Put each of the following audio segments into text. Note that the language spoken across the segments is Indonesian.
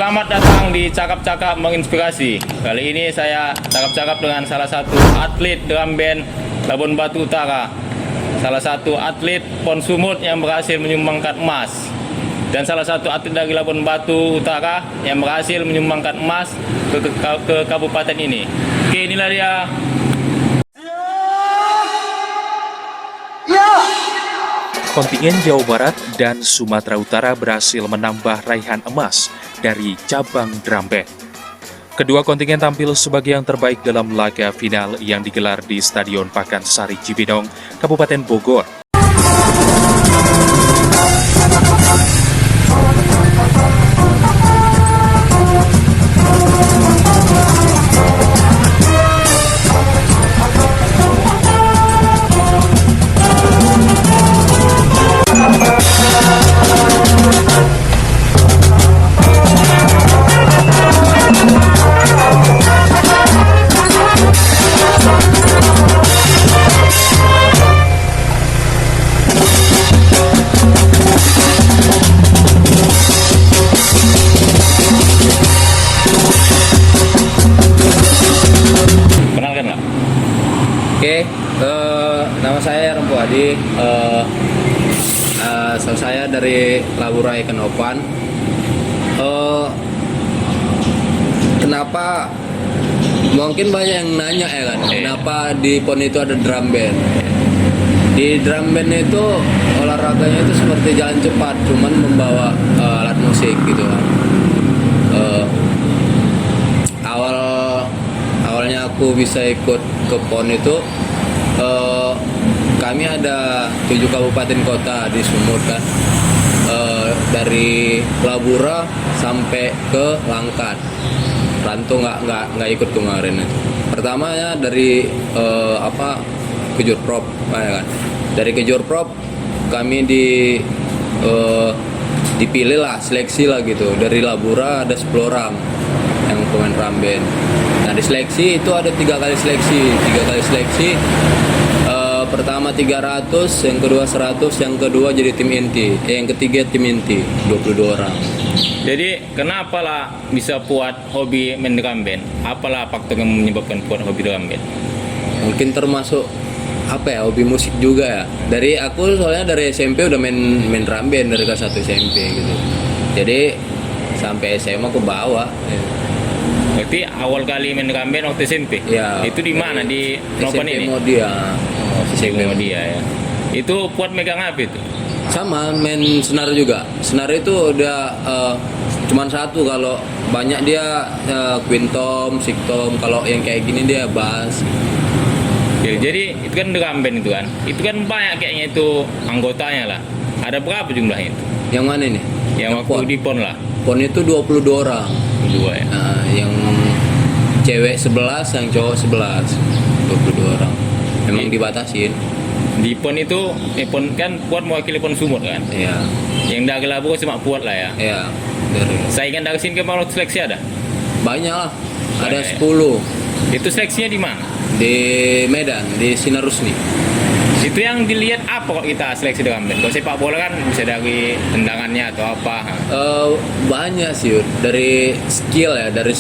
Selamat datang di Cakap-Cakap Menginspirasi. Kali ini saya cakap-cakap dengan salah satu atlet drum band Labuan Batu Utara, salah satu atlet Pon Sumut yang berhasil menyumbangkan emas, dan salah satu atlet dari Labuan Batu Utara yang berhasil menyumbangkan emas ke kabupaten ini. Oke, inilah dia. Kontingen Jawa Barat dan Sumatera Utara berhasil menambah raihan emas dari cabang drum band. Kedua kontingen tampil sebagai yang terbaik dalam laga final yang digelar di Stadion Pakansari Cibinong, Kabupaten Bogor. Kenalkan nggak? Oke, nama saya Rempo Adi. Asal saya dari Laburai Kenopan. Kenapa? Mungkin banyak yang nanya ya kan, kenapa di PON itu ada drum band? Di drum band itu olahraganya itu seperti jalan cepat, cuman membawa alat musik gitu kan. Awalnya aku bisa ikut ke PON itu, kami ada 7 kabupaten kota di Sumut kan, dari Labura sampai ke Langkat. Rantu nggak ikut kemarin itu. Pertamanya dari Kejurprop, ya kan. Dari Kejurprop kami dipilih lah, seleksi lah gitu. Dari Labura ada 10 orang yang pemain drum band. Nah di seleksi itu ada 3 kali seleksi. Pertama 300, yang kedua 100, yang kedua jadi tim inti, yang ketiga tim inti 22 orang. Jadi kenapa lah bisa buat hobi main drum band? Apalah faktor yang menyebabkan buat hobi drum band? Mungkin termasuk hobi musik juga ya. Dari aku soalnya dari SMP udah main drum band dari kelas 1 SMP gitu. Jadi sampai SMA aku bawa. Berarti awal kali main drum band waktu SMP? Ya. Itu di mana? Di Nopan ini? Modia. SMP dia ya. Itu buat megang apa itu? Sama main senar juga. Senar itu udah cuman satu, kalau banyak dia quintom, siktom. Kalau yang kayak gini dia bass. Ya, jadi itu kan drum band itu kan. Itu kan banyak kayaknya itu anggotanya lah. Ada berapa jumlahnya itu? Yang mana nih? Yang waktu di PON lah. PON itu 22 orang. Dua ya. Nah, yang cewek 11, yang cowok 11. 22 orang. Memang dibatasin. Di PON itu, PON kan buat mewakili PON Sumut kan. Iya. Yang dari Labuan cuma buat lah ya. Iya. Dari Saingan dari sini kemarin seleksi ada? banyak lah. Ada Banyak ya? 10 Itu seleksinya di mana? di Medan, di Sinar Rusli. Itu yang dilihat apa kalau kita seleksi drum band? Kalau sepak bola kan bisa dari tendangannya atau apa? Banyak sih dari skill ya, dari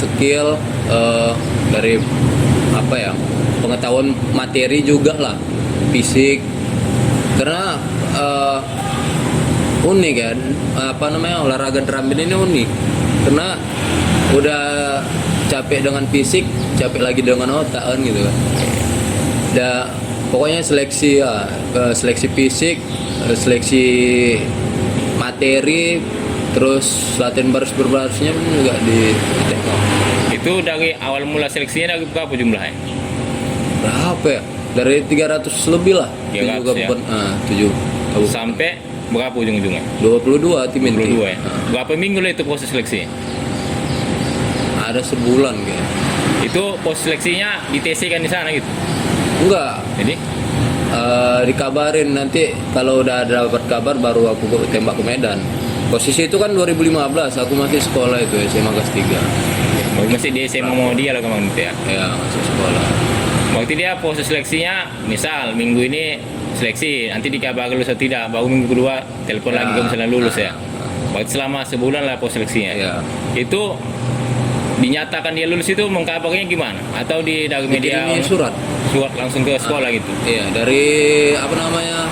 pengetahuan materi juga lah, fisik. Karena unik ya, olahraga drum band ini unik. Karena udah capek dengan fisik, capek lagi dengan otak kan gitu kan. Pokoknya seleksi ya, seleksi fisik, seleksi materi, terus latihan baris-barisnya juga ditengok. Itu dari awal mula seleksinya dari berapa jumlahnya? Berapa ya? Dari 300 lebih lah. 300 ya? 7 kabupaten. Sampai berapa ujung-ujungnya? 22 tim inti. 22 ya? Berapa minggu lah itu proses seleksi? Ada sebulan kayaknya. Itu proses seleksinya di TC kan di sana gitu? Enggak, Jadi dikabarin nanti kalau udah ada dapat kabar baru aku tembak ke Medan. Posisi itu kan 2015, aku masih sekolah itu SMA kelas 3. masih di SMA mau dia lah kemarin itu ya? Ya, masih sekolah. Waktu dia proses seleksinya, misal minggu ini seleksi, nanti dikabar lulus atau tidak, baru minggu kedua telepon lagi kalau misalnya lulus ya. Berarti selama sebulan lah pos seleksinya. Ya. Itu dinyatakan dia lulus itu mengkabarnya gimana? Atau di dari media Dikirimi surat. surat langsung ke sekolah gitu? Iya, dari apa namanya?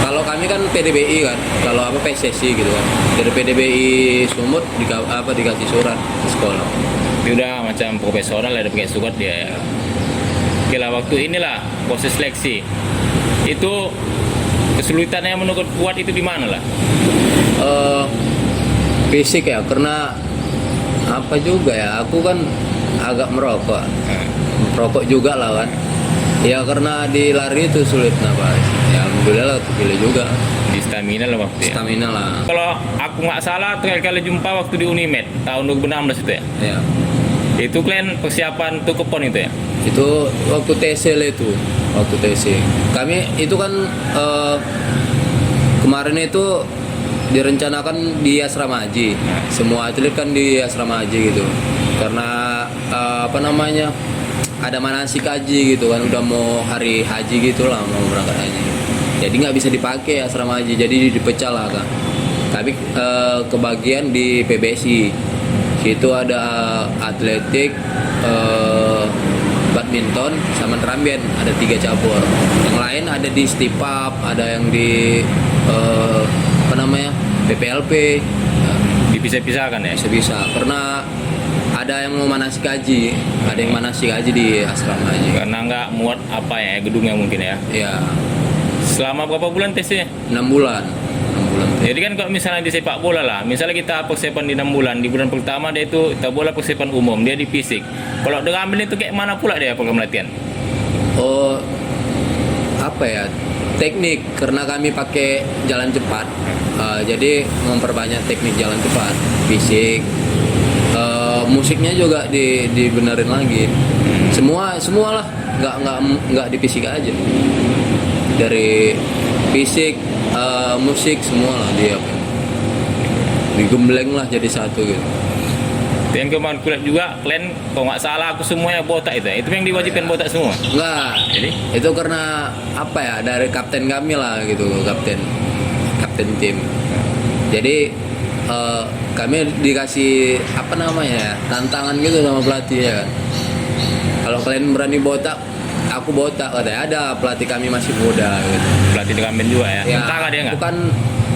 Kalau kami kan PDBI kan, kalau apa PSSI gitu kan. Dari PDBI Sumut dikasih surat ke sekolah. Itu udah macam profesional ada pakai surat dia ya. Oke lah, waktu inilah proses seleksi. Itu kesulitannya menurut kuat itu di mana lah? Fisik ya, karena apa juga ya, aku kan agak merokok juga lah kan ya, karena di lari itu sulit napas ya. Alhamdulillah lah kepilih juga Di stamina lah waktu ya. stamina lah Kalau aku nggak salah terakhir kali jumpa waktu di Unimed tahun 2016 itu ya. ya. Itu kalian persiapan untuk ke PON itu ya? Itu waktu TC lah, itu waktu TC kami itu kan kemarin itu direncanakan di asrama haji. Semua atlet kan di asrama haji gitu. Karena apa namanya? Ada manasik haji gitu kan, udah mau hari haji gitu lah, mau berangkat haji. Jadi nggak bisa dipakai asrama haji, jadi dipecah lah kan. Tapi kebagian di PBSI. Situ ada atletik, badminton, sama drum-band, ada 3 cabur. Yang lain ada di stipap, ada yang di apa namanya, PPLP. Dipisah-pisahkan ya? Bisa karena ada yang mau manasik haji, ada yang manasik haji di asrama haji. Karena nggak muat apa ya gedungnya mungkin ya. Ya, Selama berapa bulan tesnya? 6 bulan. 6 bulan. Jadi kan kalau misalnya di sepak bola lah, misalnya kita persiapan di 6 bulan, di bulan pertama dia itu kita bola persiapan umum, dia di fisik. Kalau drum band itu kayak mana pula dia program latihan? Oh, apa ya? Teknik, karena kami pakai jalan cepat. Jadi memperbanyak teknik jalan cepat, fisik. Musiknya juga dibenerin lagi. Semua lah, nggak di fisik aja. Dari fisik, musik semua lah dia digembleng lah jadi satu gitu. Dan kemarin kulihat juga, kalian kalau nggak salah aku semuanya botak itu ya? Itu yang diwajibkan botak semua? Enggak, Jadi? itu karena apa ya, dari kapten kami lah gitu, kapten tim. Jadi kami dikasih apa namanya ya, tantangan gitu sama pelatih ya kan. Kalau kalian berani botak, aku botak katanya. Ada pelatih kami masih muda gitu. Pelatih drum band juga ya? Tentara dia nggak?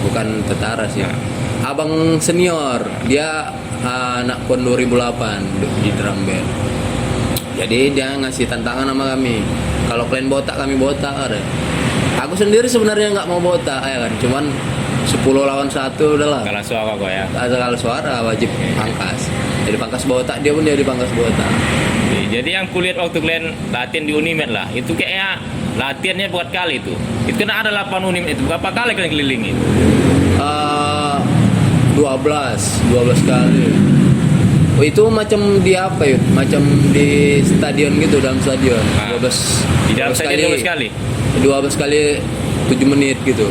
Bukan tentara sih. Abang senior, dia anak PON 2008 di drum band. Jadi dia ngasih tantangan sama kami. Kalau kalian botak, kami botak ada. Aku sendiri sebenarnya nggak mau botak ya kan, cuman 10 lawan 1 udahlah. Kalah suara kok ya? Kalau suara wajib pangkas. Jadi pangkas botak, dia pun jadi pangkas botak. Jadi yang kulihat waktu kalian latihan di Unimed lah, itu kayaknya latihannya berat kali itu. Itu kan ada 8 Unimed itu, berapa kali kalian kelilingi? 12 kali. Oh, itu macam di apa ya? Macam di stadion gitu, dalam stadion. 12 Di dalam stadion 12 kali? 12 kali 7 menit gitu.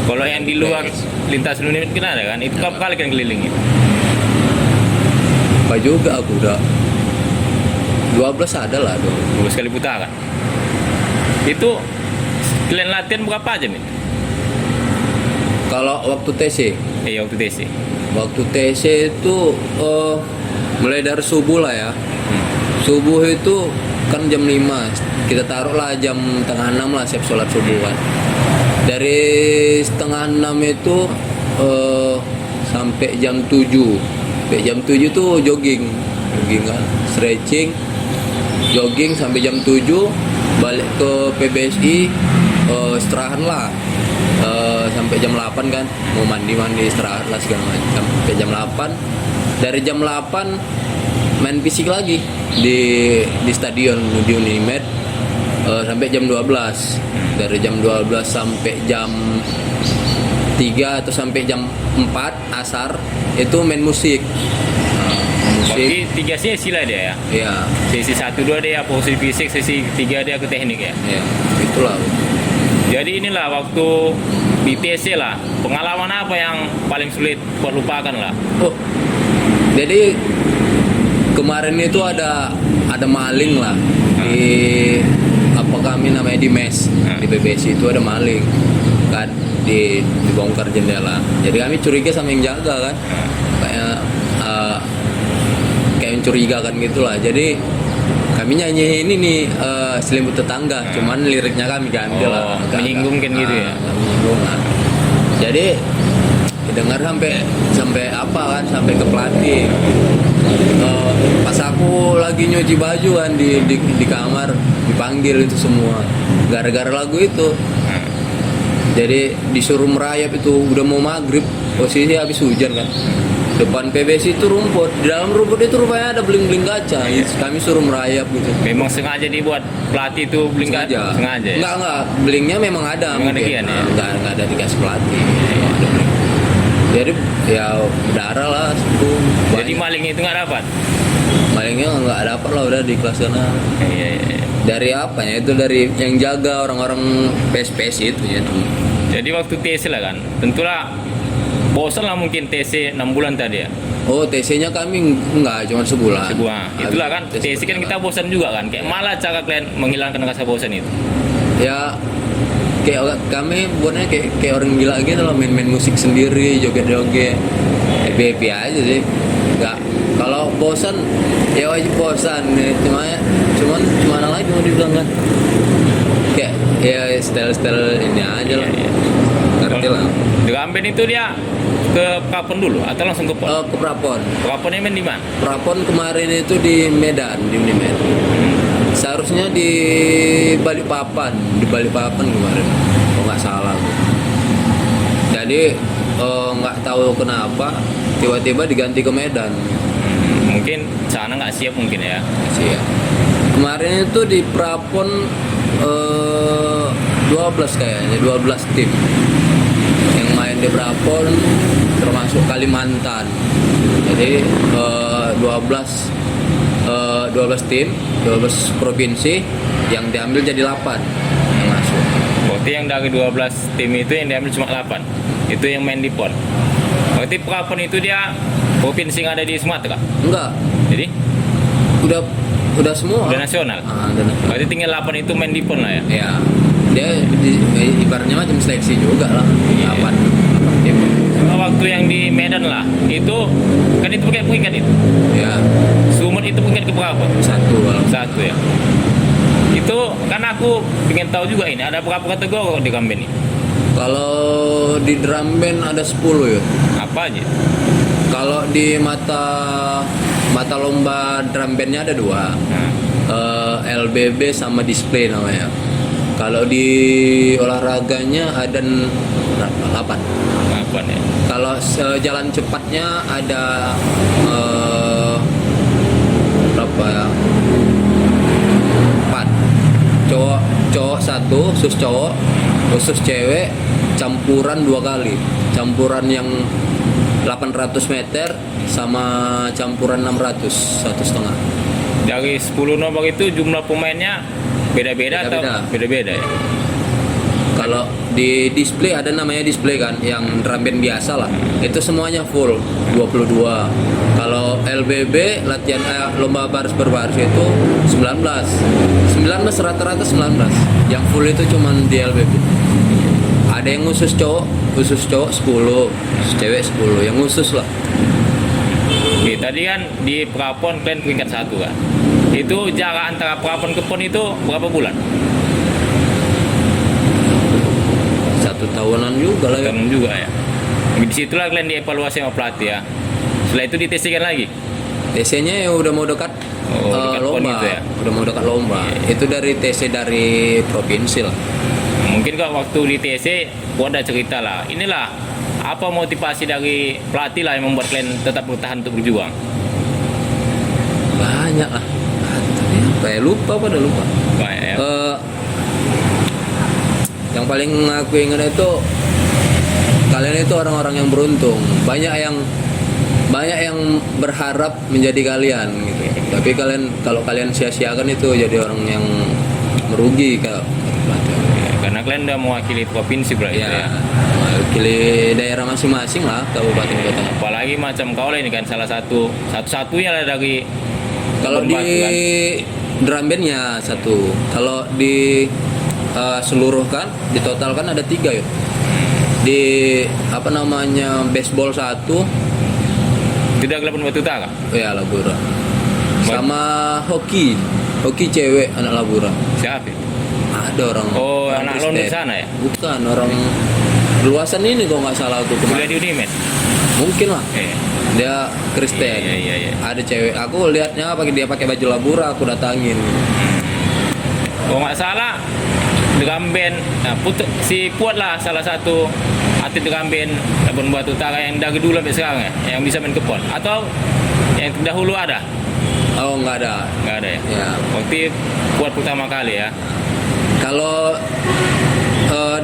Kalau yang di luar lintas Unimed kan ada kan? Itu berapa kali kalian kelilingi? Apa juga aku udah 12 ada lah dong. 12 kali putaran. Itu kalian latihan berapa jam itu? Kalau waktu TC, Waktu TC. waktu TC itu mulai dari subuh lah ya. Subuh itu kan jam 5. Kita taruhlah jam setengah 6 lah siap sholat subuh kan. Dari setengah 6 itu sampai jam 7. Sampai jam 7 tuh jogging kan, stretching, jogging sampai jam 7, balik ke PBSI, istirahat lah. Sampai jam 8 kan, mau mandi istirahat lah segala macam sampai jam 8. Dari jam 8 main fisik lagi di stadion di Unimed sampai jam 12. Dari jam 12 sampai jam 3 atau sampai jam 4 asar itu main musik. Berarti 3 sesi lah dia ya? Iya. Sesi 1-2 dia posisi fisik, sesi 3 dia ke teknik ya? Iya, itulah. Jadi inilah waktu di TC lah, pengalaman apa yang paling sulit buat lupakan lah? Oh, jadi kemarin itu ada maling lah di apa kami namanya di mes di PBSI itu ada maling kan. dibongkar jendela. Jadi kami curiga sama yang jaga kan, kayak mencurigakan gitulah. Jadi kami nyanyi ini nih selimut tetangga, cuman liriknya kami ganti lah. Menyinggungkan gitu ya. Menyinggung lah. Jadi dengar sampai apa kan, sampai ke pelatih. Pas aku lagi nyuci baju kan di kamar, dipanggil itu semua gara-gara lagu itu. Jadi disuruh merayap itu, udah mau maghrib, posisi habis hujan kan. Depan PBS itu rumput, di dalam rumput itu rupanya ada beling-beling kaca. Kami suruh merayap gitu. Memang sengaja dibuat pelatih itu beli Sengaja. Sengaja ya? Enggak, belingnya memang ada. Memang ada mungkin. kian, ya? Enggak ada dikasih pelatih. Memang ada beling. Jadi ya berdarah lah situ. Jadi maling itu nggak dapat? malingnya nggak dapat lah, udah di kelas sana. Iya. Dari apa ya, itu dari yang jaga orang-orang PSPS itu ya. Jadi waktu TC lah kan, tentulah bosan lah mungkin TC 6 bulan tadi ya. Oh, TC-nya kami enggak, cuma sebulan. Itulah kan, TC kan kita bosan juga kan. Kayak malah cara kalian menghilangkan rasa bosan itu. Ya kayak kami buatnya kayak orang gila gitu loh, main-main musik sendiri, joget-joget. Happy aja sih. Enggak, kalau bosan ya wajib bosan. Cuman lagi mau dibilang kan. Kayak ya style-style ini aja lah. Ngerti lah. Drum band itu dia ke Prapon dulu atau langsung ke PON? Ke Prapon. Praponnya main di mana? Prapon kemarin itu di Medan, di Unimed. Seharusnya di Balikpapan kemarin, kalau nggak salah. Jadi nggak tahu kenapa tiba-tiba diganti ke Medan. Mungkin sana nggak siap mungkin ya. Siap. Kemarin itu di Prapon 12 kayaknya, 12 tim yang main di Prapon, termasuk Kalimantan. Jadi 12 tim, 12 provinsi yang diambil jadi 8 yang masuk. Berarti yang dari 12 tim itu yang diambil cuma 8. Itu yang main di PON. Berarti Prapon itu dia provinsi yang ada di Sumatera. Enggak, Jadi udah semua. udah nasional. Udah nasional. Berarti tinggal 8 itu main di PON lah ya. Ya, dia ibaratnya macam seleksi juga lah. 8 tim. Waktu yang di Medan lah, itu kan itu pakai peringkat itu. Ya, Sumut itu peringkat ke berapa? 1 kalau 1 ya. Itu kan aku pengen tahu juga ini ada berapa kategori di drum band ini? Kalau di drum band ada 10 ya. Apa aja? Kalau di mata lomba drum bandnya ada 2. LBB sama display namanya. Kalau di olahraganya ada 8. Apa nih? Kalau jalan cepatnya ada berapa ya? 4. Cowok 1, khusus cowok, khusus cewek, campuran 2 kali. Campuran yang 800 meter sama campuran 600, 1,5. Dari 10 nomor itu jumlah pemainnya beda-beda atau beda-beda ya? Kalau di display ada namanya display kan, yang drum band biasa lah. Itu semuanya full 22. Kalau LBB latihan lomba baris berbaris itu 19. 19 rata-rata 19. Yang full itu cuman di LBB. Ada yang khusus cowok 10, cewek 10, yang khusus lah. Oke, tadi kan di Prapon kalian peringkat 1 kan? Itu jarak antara Prapon ke PON itu berapa bulan? 1 tahunan juga lah ya. Tahun juga ya. Disitulah kalian dievaluasi sama pelatih ya. Setelah itu ditesikan lagi. TC-nya ya udah mau dekat Dekat PON lomba, itu ya? udah mau dekat lomba. Itu dari TC dari provinsi lah. Mungkin kalau waktu di TC gua ada cerita lah. Inilah apa motivasi dari pelatih lah yang membuat kalian tetap bertahan untuk berjuang? Banyak lah. Kayak lupa. Banyak ya. Yang paling aku ingat itu kalian itu orang-orang yang beruntung. Banyak yang berharap menjadi kalian gitu. Tapi kalau kalian sia-siakan itu jadi orang yang merugi kalau Karena kalian udah mewakili provinsi berarti ya, ya. mewakili daerah masing-masing lah, kabupaten kota. Apalagi macam kau lah ini kan salah satu-satunya lah dari Kalau di Labuan Batu, kan? drum bandnya 1. Kalau di seluruh kan, di total kan ada 3 ya. di apa namanya baseball 1 Tidak Labuan Batu Utara. ya Labura. Sama hoki cewek anak Labura. Siapa itu? Ada orang. Oh, orang anak Kristen. London sana ya? Bukan orang luasan ini kok nggak salah aku Kuliah kemarin. di Unimed. Mungkin lah. Eh. Dia Kristen. Iya. Ada cewek. Aku lihatnya pakai baju Labura, aku datangin. Kalau nggak salah drum band, nah, si Puat lah salah satu atlet drum band Labuan Batu Utara yang dari dulu sampai sekarang ya, yang bisa main ke pon. Atau yang terdahulu ada? Oh, nggak ada. Nggak ada ya? Ya. Waktu Puat pertama kali ya. Kalau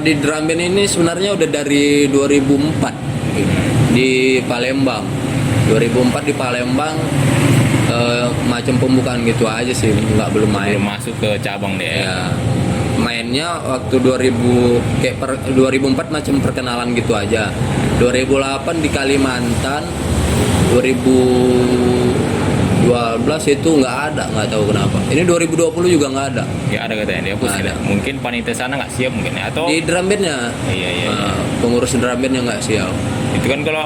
di drum band ini sebenarnya udah dari 2004 di Palembang. 2004 di Palembang macam pembukaan gitu aja sih, belum main. Belum masuk ke cabang deh. Ya, mainnya waktu 2004 macam perkenalan gitu aja. 2008 di Kalimantan, 2012 itu nggak ada, nggak tahu kenapa. Ini 2020 juga nggak ada. Ya ada katanya dia Nggak sih. ada. Mungkin panitia sana nggak siap mungkin ya. Atau Di drum bandnya, iya. pengurus drum bandnya nggak siap. Itu kan kalau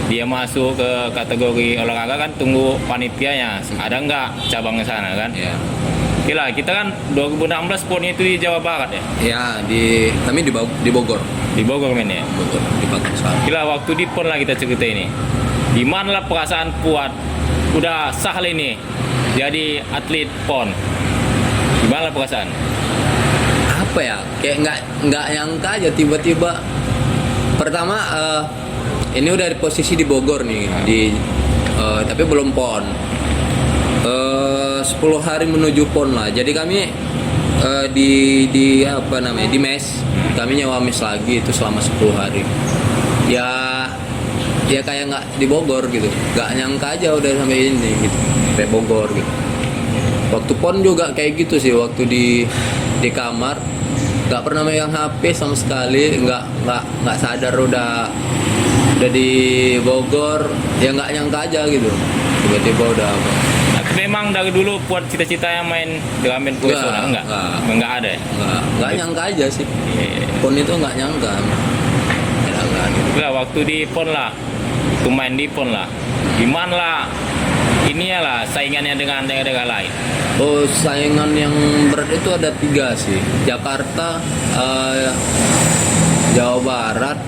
dia masuk ke kategori olahraga kan tunggu panitianya. Ada nggak cabangnya sana kan? Ya, Gila, kita kan 2016 pon itu di Jawa Barat ya. ya kami di Bogor, Di Bogor men ya. di Pakistan. Gila, waktu di pon lah kita cerita ini. Di mana lah perasaan Puat udah sah lah ini jadi atlet pon. Gimana lah perasaan? Apa ya, kayak nggak nyangka aja tiba-tiba. Pertama ini udah di posisi di Bogor nih, tapi belum pon. 10 hari menuju pon lah. Jadi kami di apa namanya, di mes. Kami nyewa mes lagi itu selama 10 hari. Ya kayak nggak di Bogor gitu. Nggak nyangka aja udah sampai ini gitu, sampai Bogor gitu. Waktu pon juga kayak gitu sih, waktu di kamar nggak pernah megang HP sama sekali, nggak sadar udah di Bogor, ya nggak nyangka aja gitu, tiba-tiba udah apa. Tapi memang dari dulu Puat cita-cita yang main drum band profesional enggak? Enggak ada ya. Nggak nyangka aja sih, Iya. pon itu nggak nyangka. Nggak ada. Gila, waktu di pon lah, tuh main di pon lah. Gimana lah ini ya lah saingannya dengan daerah-daerah lain. Oh, saingan yang berat itu ada 3 sih. Jakarta, Jawa Barat,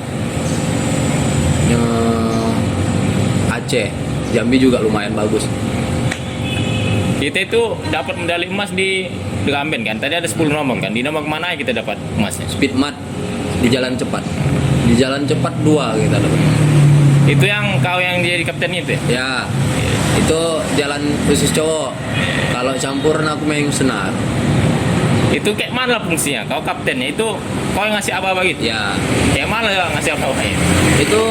Aceh, Jambi juga lumayan bagus. Kita itu dapat medali emas di drum band kan. Tadi ada 10 nomor kan. Di nomor mana kita dapat emasnya? Speed mat di jalan cepat. Di jalan cepat 2 kita dapat. Itu yang kau yang jadi kapten itu ya? Ya, itu jalan khusus cowok. Kalau campuran aku main senar. Itu kayak mana lah fungsinya? Kau kaptennya itu kau yang ngasih apa-apa gitu? Ya, Kayak mana lah ngasih apa-apa itu? itu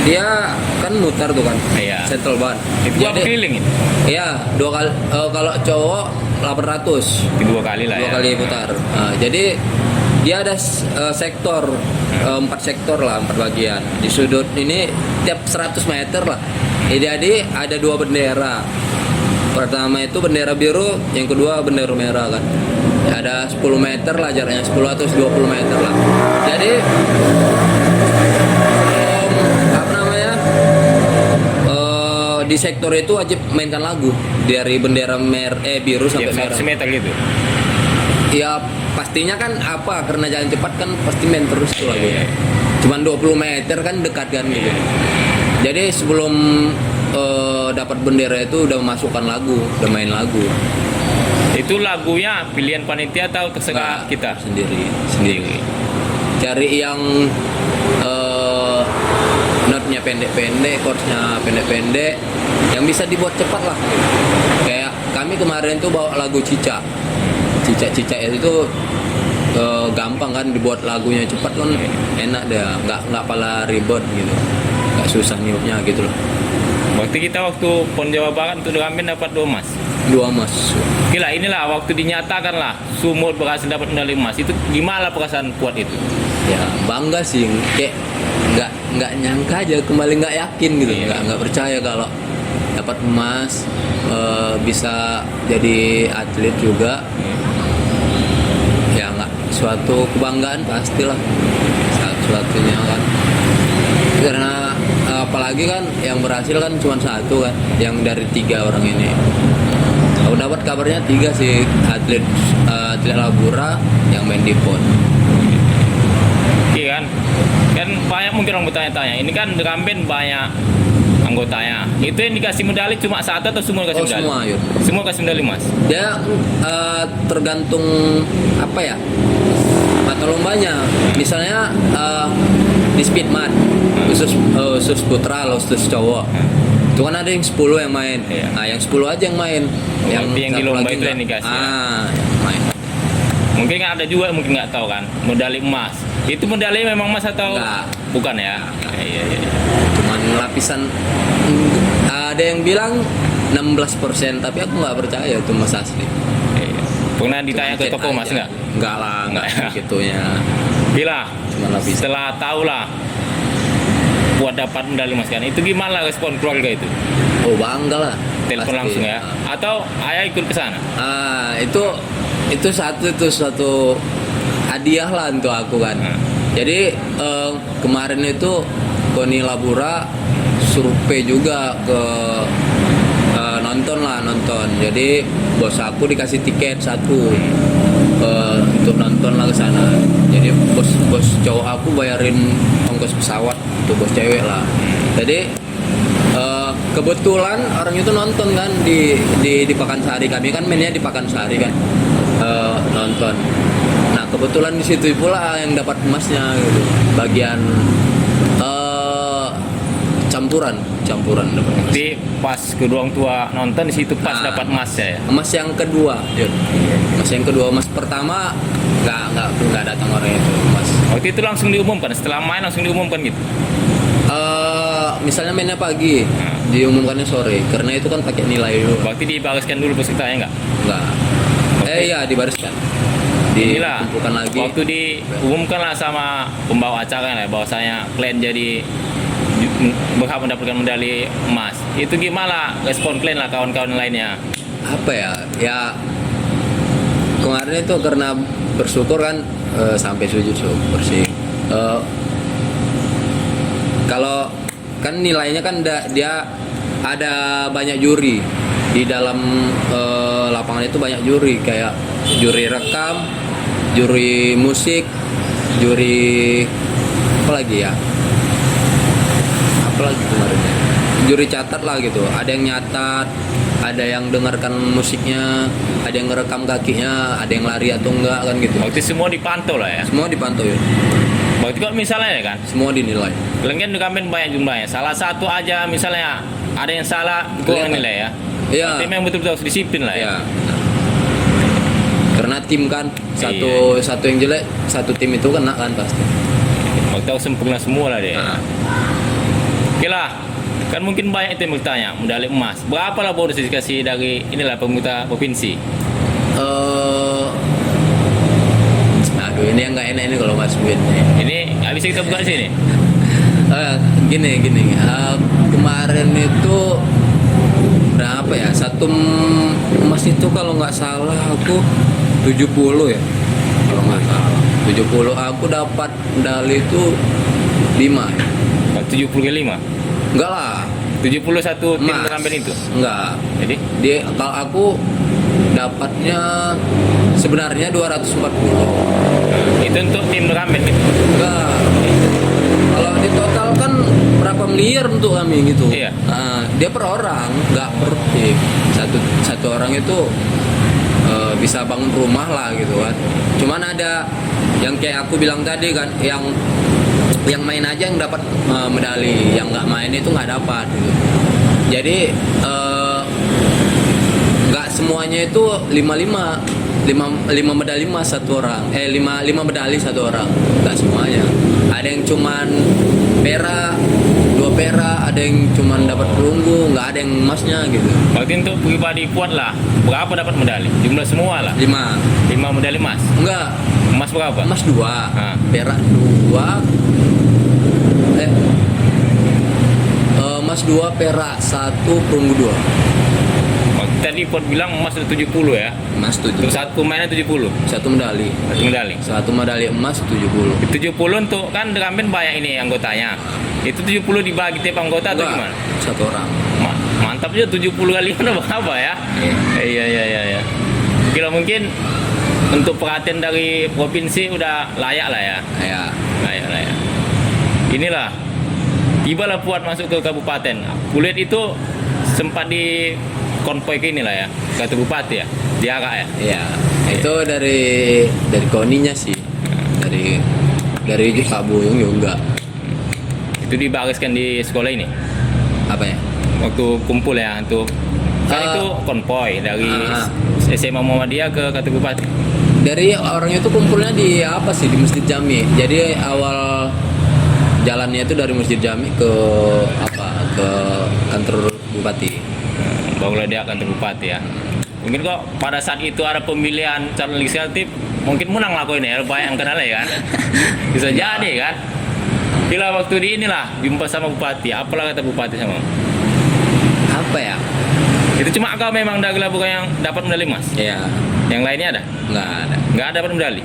dia kan muter tuh kan. Iya. Settle ban. Itu apa keliling itu? Iya, 2 kali. Kalau cowok 800. Itu 2 kali lah 2 ya. kali putar. Nah, jadi dia ada sektor 4 sektor lah, 4 bagian. Di sudut ini tiap 100 meter lah. Jadi ada 2 bendera. Pertama itu bendera biru, yang kedua bendera merah kan. Ada 10 meter lah jaraknya, 10 atau 20 meter lah. Jadi apa namanya? Di sektor itu wajib mainkan lagu dari bendera biru sampai Tiap merah. 100 meter gitu. Ya pastinya kan apa, karena jalan cepat kan pasti main terus tuh lagu. Iya. Cuman 20 meter kan dekat kan gitu. Jadi sebelum dapat bendera itu udah masukkan lagu, udah main lagu. Itu lagunya pilihan panitia atau terserah Nggak, kita? sendiri. Cari yang notnya pendek-pendek, chordsnya pendek-pendek, yang bisa dibuat cepat lah. Kayak kami kemarin tuh bawa lagu Cica itu gampang kan dibuat lagunya cepat kan, enak deh, nggak pala ribet gitu, nggak susah niupnya gitu loh. Waktu PON Jawa Barat untuk drum band dapat 2 emas. 2 emas. Gila, inilah waktu dinyatakan lah Sumut berhasil dapat medali emas. Itu gimana perasaan Puat itu? Ya bangga sih, kayak nggak nyangka aja, kembali nggak yakin gitu, Iya. nggak percaya kalau dapat emas, bisa jadi atlet juga. Ya nggak, suatu kebanggaan pastilah. satu-satunya kan, karena apalagi kan yang berhasil kan cuma satu kan, yang dari 3 orang ini. Aku dapat kabarnya 3 sih atlet Labura yang main di PON. Iya kan banyak mungkin orang bertanya-tanya, ini kan drum band banyak anggotanya, itu yang dikasih medali cuma satu atau semua dikasih medali? Semua, yuk. Semua kasih medali emas. Dia tergantung apa ya, mata lombanya. Misalnya di speedmat khusus putra loh, khusus cowok itu kan ada yang 10 yang main. Iya. Nah yang 10 aja yang main, Yang di satu lomba lagi itu yang enggak. dikasih, ya? Yang main Mungkin kan ada juga mungkin nggak tahu kan medali emas. Itu medali memang emas atau Enggak. bukan ya? Iya. cuman lapisan. Ada yang bilang 16%, tapi aku nggak percaya itu emas asli. Iya. Pernah ditanya ke toko emas nggak? Enggak lah, enggak Enggak. segitunya. Bila Cuma lapisan. setelah tahu lah buat dapat medali emas kan, itu gimana respon keluarga itu? Oh bangga lah. Telepon Pasti. langsung ya? Atau ayah ikut ke sana? Itu satu hadiah lah untuk aku kan. Jadi kemarin itu Koni Labura survei juga ke nonton. Jadi bos aku dikasih tiket satu untuk nonton lah ke sana. Jadi bos cowok aku bayarin ongkos pesawat untuk bos cewek lah. Jadi kebetulan orang itu nonton kan di Pakansari, kami kan mainnya di Pakansari kan, nonton. Nah kebetulan di situ pula yang dapat emasnya gitu, bagian campuran dapat emas. Jadi pas kedua orang tua nonton di situ pas Nah. dapat emasnya ya. Emas yang kedua, Yud. Emas pertama nggak datang orang itu emas. Waktu itu langsung diumumkan, setelah main langsung diumumkan gitu. Misalnya mainnya pagi, diumumkannya sore, karena itu kan pakai nilai dulu. Berarti dibalaskan dulu pesertanya nggak? Enggak. Iya dibariskan. Inilah Dikumpulkan lagi. waktu diumumkan lah sama pembawa acara lah bahwasanya kalian jadi berhak mendapatkan medali emas. Itu gimana respon kalian lah kawan-kawan lainnya? Apa ya? Ya kemarin itu karena bersyukur kan, sampai sujud syukur sih. Kalau kan nilainya kan dia ada banyak juri di dalam lapangan itu, banyak juri kayak juri rekam, juri musik, juri apa lagi ya? Apalagi kemarin ya? Juri catat lah gitu. Ada yang nyatat, ada yang dengarkan musiknya, ada yang ngerekam kakinya, ada yang lari atau enggak kan gitu. Waktu itu semua dipantau lah ya. Semua dipantau ya. Waktu itu kalau misalnya ya kan, Semua dinilai. kalian di kamen banyak jumlahnya. Salah satu aja misalnya ada yang salah, kurang Kelihatan. nilai ya. Iya. Berarti memang betul-betul harus disiplin lah ya. Ya. Karena tim kan satu yang jelek, satu tim itu kena kan pasti. Waktu itu sempurna semua lah dia. Nah, Oke lah, kan mungkin banyak itu yang bertanya medali emas. Berapa lah bonus dikasih dari inilah pemerintah provinsi? aduh ini yang nggak enak ini kalau Mas Win. Ini nggak bisa kita buka di sini. Gini. Kemarin itu berapa ya? Satu emas itu kalau nggak salah aku 70 ya. Kalau nggak salah 70, aku dapat medali itu 5 ya. 75. Enggak lah. 71 tim Emas. pengambil itu. Enggak. Jadi Kalau aku dapatnya sebenarnya 240. itu untuk tim pengambil gitu. Enggak. Kalau di total kan berapa miliar untuk kami gitu. Iya. Nah, dia per orang, nggak per tim. Satu orang itu bisa bangun rumah lah gitu kan. Cuman ada yang kayak aku bilang tadi kan, yang main aja yang dapat medali, yang nggak main itu nggak dapat gitu. Jadi nggak semuanya itu 5 medali emas satu orang, 5 medali satu orang, nggak semuanya. Ada yang cuman perak, 2 perak, ada yang cuman dapat perunggu, nggak ada yang emasnya gitu. Berarti untuk pribadi Fuad lah, berapa dapat medali? Jumlah semua lah. 5 medali emas. enggak, Emas berapa? emas 2, perak 2, emas 2, perak 1, perunggu 2. Berarti tadi Pot bilang emas udah 70 ya. Emas Untuk 7. satu pemainnya 70. Satu medali. Satu medali. Satu medali emas 70. 70 untuk kan drum band banyak ini anggotanya. Itu 70 dibagi tiap anggota atau Enggak, gimana? satu orang. Mantap juga 70 kali udah berapa ya? Iya. Kira mungkin untuk perhatian dari provinsi udah layak lah ya. Ya. Layak. Inilah tibalah Puat masuk ke kabupaten. Kulihat itu sempat di konvoy ke inilah ya, ke bupati ya, diarak ya. Iya. Itu dari koninya sih. Dari Pak Buyung juga. Itu dibariskan di sekolah ini. Apa ya? Waktu kumpul ya untuk kan Eh, itu konvoy dari SMA Muhammadiyah ke Kata Bupati. Dari orang itu kumpulnya di apa sih, di Masjid Jami. Jadi awal jalannya itu dari Masjid Jami ke kantor bupati. Barulah dia Kantor Bupati ya. Mungkin kok pada saat itu ada pemilihan calon legislatif mungkin menang lah kok ini ya, banyak yang kenal ya kan. Bisa jadi kan. Bila waktu di inilah jumpa sama bupati, apalah kata bupati sama? Apa ya? Itu cuma kau memang dari Labukan yang dapat medali emas. Iya, Yang lainnya ada? nggak ada. Nggak dapat medali.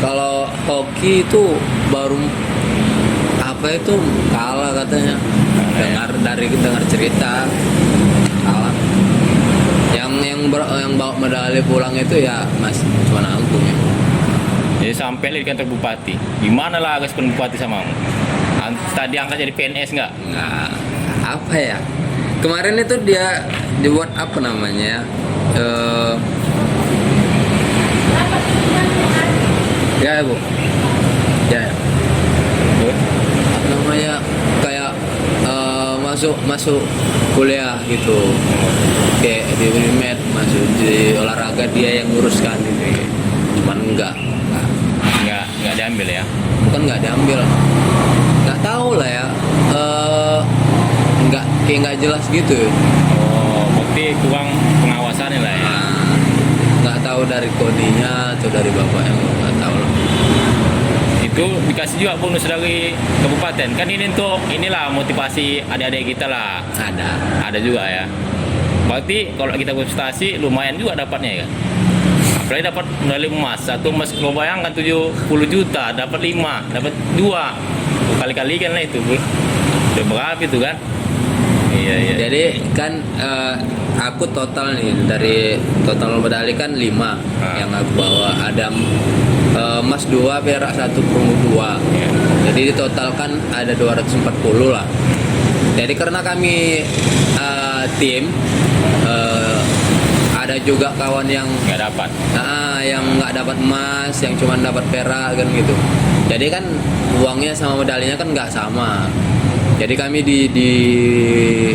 Kalau hoki itu baru apa itu kalah katanya. Dengar cerita kalah. Yang bawa medali pulang itu ya Mas cuma aku ya. Jadi sampai di kantor bupati. Gimana lah respon bupati sama kamu? Tadi angkat jadi PNS nggak? Nggak, apa ya, kemarin itu dia dibuat apa namanya ya Bu ya apa namanya kayak masuk kuliah gitu, kayak di Unimed masuk di olahraga dia yang nguruskan gitu, cuman Nggak diambil ya. bukan nggak diambil, nggak tahu lah ya, nggak jelas gitu. Oh, berarti kurang pengawasannya lah ya. Nah, nggak tahu dari kodinya atau dari bapaknya, nggak tahu lah. Itu dikasih juga bonus dari kabupaten. Kan ini untuk inilah motivasi adik-adik kita lah. Ada juga ya. Berarti kalau kita berprestasi lumayan juga dapatnya ya. Apalagi dapat medali emas. Satu emas kau bayangkan 70 juta, dapat 5, dapat 2. Kali-kali kan lah itu, Bu. Udah berapa itu kan? Iya. Jadi kan aku total nih, dari total medali kan 5 yang aku bawa. Ada emas 2, perak 1, perunggu 2. Iya. Jadi di total kan ada 240 lah. Jadi karena kami tim, ada juga kawan yang Nggak dapat. yang nggak dapat emas, yang cuma dapat perak kan gitu. Jadi kan uangnya sama medalinya kan nggak sama. Jadi kami di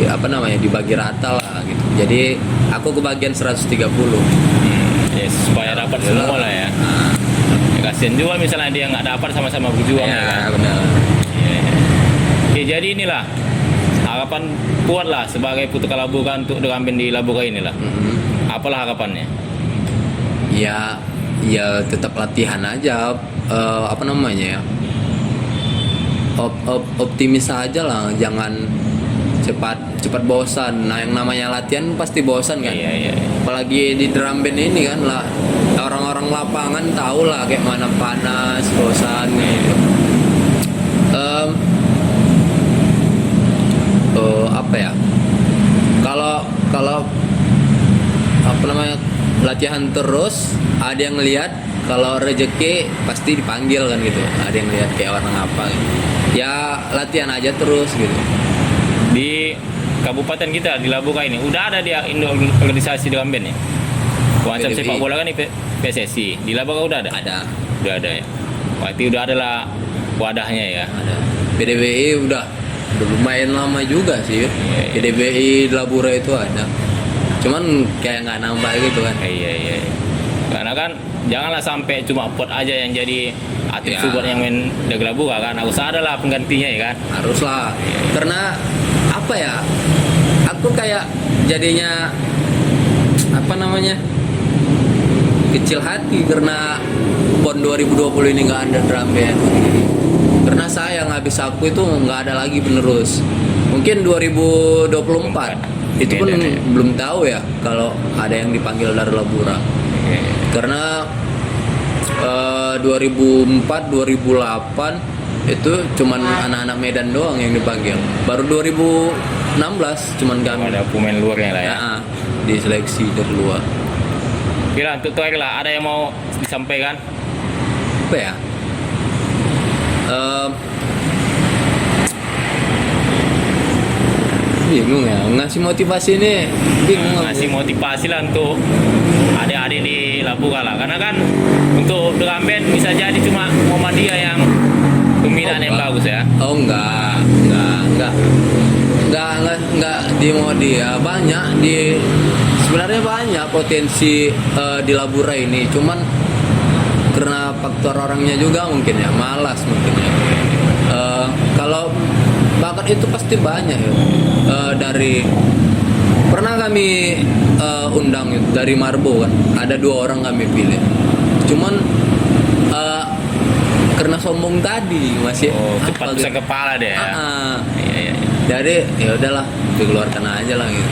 apa namanya, dibagi rata lah gitu. Jadi aku kebagian 130. Ya, supaya dapat semua lah ya. Ya, kasian juga misalnya dia nggak dapat sama-sama berjuang ya kan. Ya benar. Iya. Oke, jadi inilah harapan Puat lah sebagai Putu Kalabukan untuk drum band di Labukan inilah. Apalah harapannya? Ya tetap latihan aja, apa namanya ya, optimis aja lah, jangan cepat bosan. Nah yang namanya latihan pasti bosan kan. Iya. Apalagi di drum band ini kan lah, orang-orang lapangan tahu lah kayak mana panas, bosan gitu. Apa ya, kalau apa namanya, latihan terus, ada yang lihat, kalau rezeki pasti dipanggil kan gitu. Ada yang lihat kayak orang apa gitu. Ya latihan aja terus gitu. Di kabupaten kita di Labukan ini udah ada dia organisasi drum band ya. Macam PDBI. sepak bola kan di PSSI. Di Labukan udah ada. Udah ada ya. Berarti udah ada lah wadahnya ya. Ada PDBI udah lumayan lama juga sih. PDBI Labura itu ada, cuman kayak nggak nambah gitu kan. Iya. Karena kan janganlah sampai cuma Pot aja yang jadi atlet Ya. support yang main di Labukan kan. Harus ada lah penggantinya ya kan. Haruslah, karena apa ya, aku kayak jadinya apa namanya, kecil hati karena PON 2020 ini nggak ada drum band. Karena sayang, habis aku itu nggak ada lagi penerus. Mungkin 2024 itu pun Medan, ya. belum tahu ya kalau ada yang dipanggil dari Labura. Oke. Karena 2004 2008 itu cuman anak-anak Medan doang yang dipanggil. Baru 2016 cuman kami. Ada pemain luarnya lah ya. Nah, diseleksi dari luar. Kira untuk terakhir lah, ada yang mau disampaikan? Apa ya? Bingung ya, ngasih motivasi ini bingung. Ngasih motivasi lah untuk adik-adik di Labura lah, karena kan untuk drum band bisa jadi cuma Muhammadiyah yang pembinaan yang bagus ya. Oh enggak di Muhammadiyah banyak sebenarnya banyak potensi di Labura ini, cuman karena faktor orangnya juga mungkin ya, malas mungkin ya. Kalau bakat itu pasti banyak ya. Dari pernah kami undang itu dari Marbo kan, ada 2 orang kami pilih, cuman karena sombong tadi masih Cepat besar kepala deh ya. Iya. Jadi ya udahlah dikeluarkan aja lah gitu.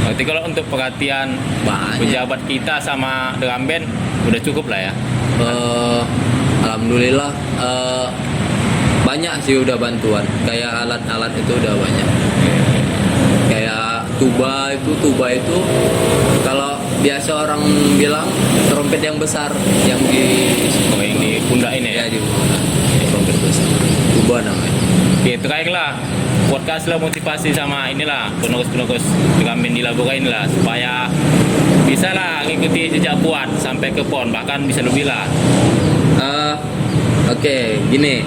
Berarti kalau untuk perhatian Banyak. pejabat kita sama drum band udah cukup lah ya. Alhamdulillah banyak sih udah bantuan, kayak alat-alat itu udah banyak, kayak tuba itu kalau biasa orang bilang trompet yang besar yang Yang di pundak ini ya. di trompet besar, tuba namanya. Oke, terakhir lah buat kasih lah motivasi sama inilah penerus-penerus drum band di Labura inilah supaya bisa lah ngikuti jejak Puan sampai ke PON, bahkan bisa lebih lah. Oke, gini,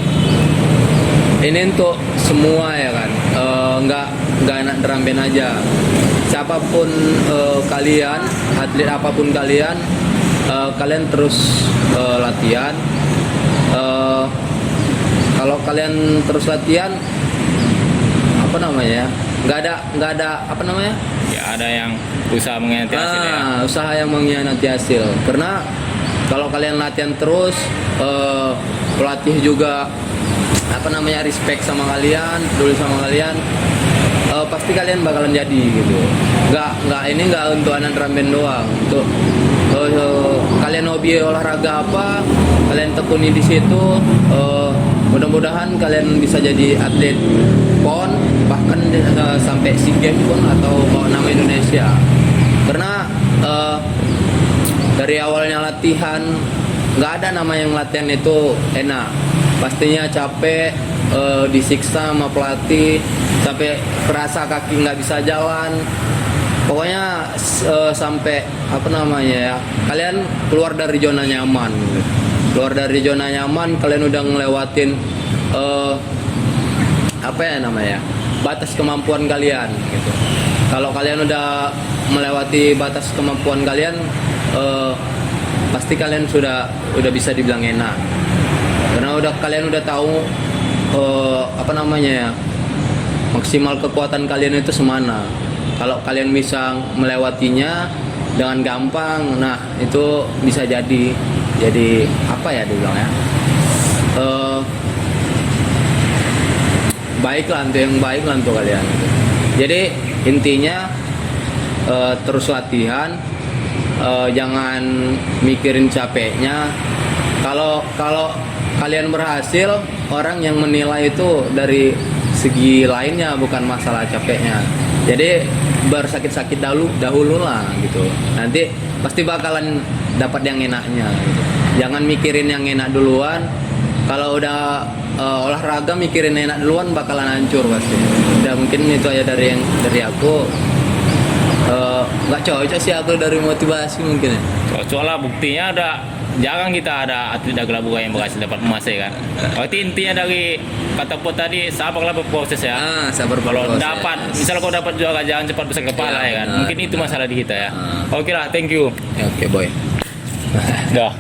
ini untuk semua ya kan, nggak anak drum band aja, siapapun kalian, atlet apapun kalian, kalian terus latihan. Kalau kalian terus latihan, apa namanya, nggak ada apa namanya, Ya ada yang usaha mengkhianati hasil ya. usaha yang mengkhianati hasil. Karena kalau kalian latihan terus, pelatih juga apa namanya, respect sama kalian, peduli sama kalian, pasti kalian bakalan jadi gitu. Nggak untuk anak drum band doang, untuk kalian hobi olahraga apa, kalian tekuni di situ. Mudah-mudahan kalian bisa jadi atlet PON, bahkan sampai SEA Games pun, atau bawa nama Indonesia. Karena dari awalnya latihan, nggak ada nama yang latihan itu enak. Pastinya capek, disiksa sama pelatih, sampai perasa kaki nggak bisa jalan. Pokoknya sampai apa namanya ya, kalian keluar dari zona nyaman gitu. Keluar dari zona nyaman, kalian udah ngelewatin apa ya namanya, batas kemampuan kalian gitu. Kalau kalian udah melewati batas kemampuan kalian, pasti kalian udah bisa dibilang enak, karena kalian udah tahu apa namanya ya, maksimal kekuatan kalian itu semana. Kalau kalian bisa melewatinya dengan gampang, nah itu bisa jadi apa ya dibilang ya, baiklah untuk kalian. Jadi intinya terus latihan, jangan mikirin capeknya. Kalau kalian berhasil, orang yang menilai itu dari segi lainnya, bukan masalah capeknya. Jadi bersakit-sakit dahulu lah gitu. Nanti pasti bakalan dapat yang enaknya gitu. Jangan mikirin yang enak duluan. Kalau udah olahraga mikirin enak duluan, bakalan hancur pasti. Udah, mungkin itu aja dari aku. Nggak cocok sih aku dari motivasi mungkin ya. Cocok lah, buktinya ada jarang kita ada atlet dari Labura yang berhasil dapat emas ya kan. Berarti intinya dari kata Po tadi, sabarlah berproses ya. Sabar Kalau berproses. dapat, misalnya kalau dapat juara jangan cepat besar kepala Ya, ya kan. benar. Mungkin itu masalah di kita ya. Oke lah, thank you. Ya, oke boy. Dah.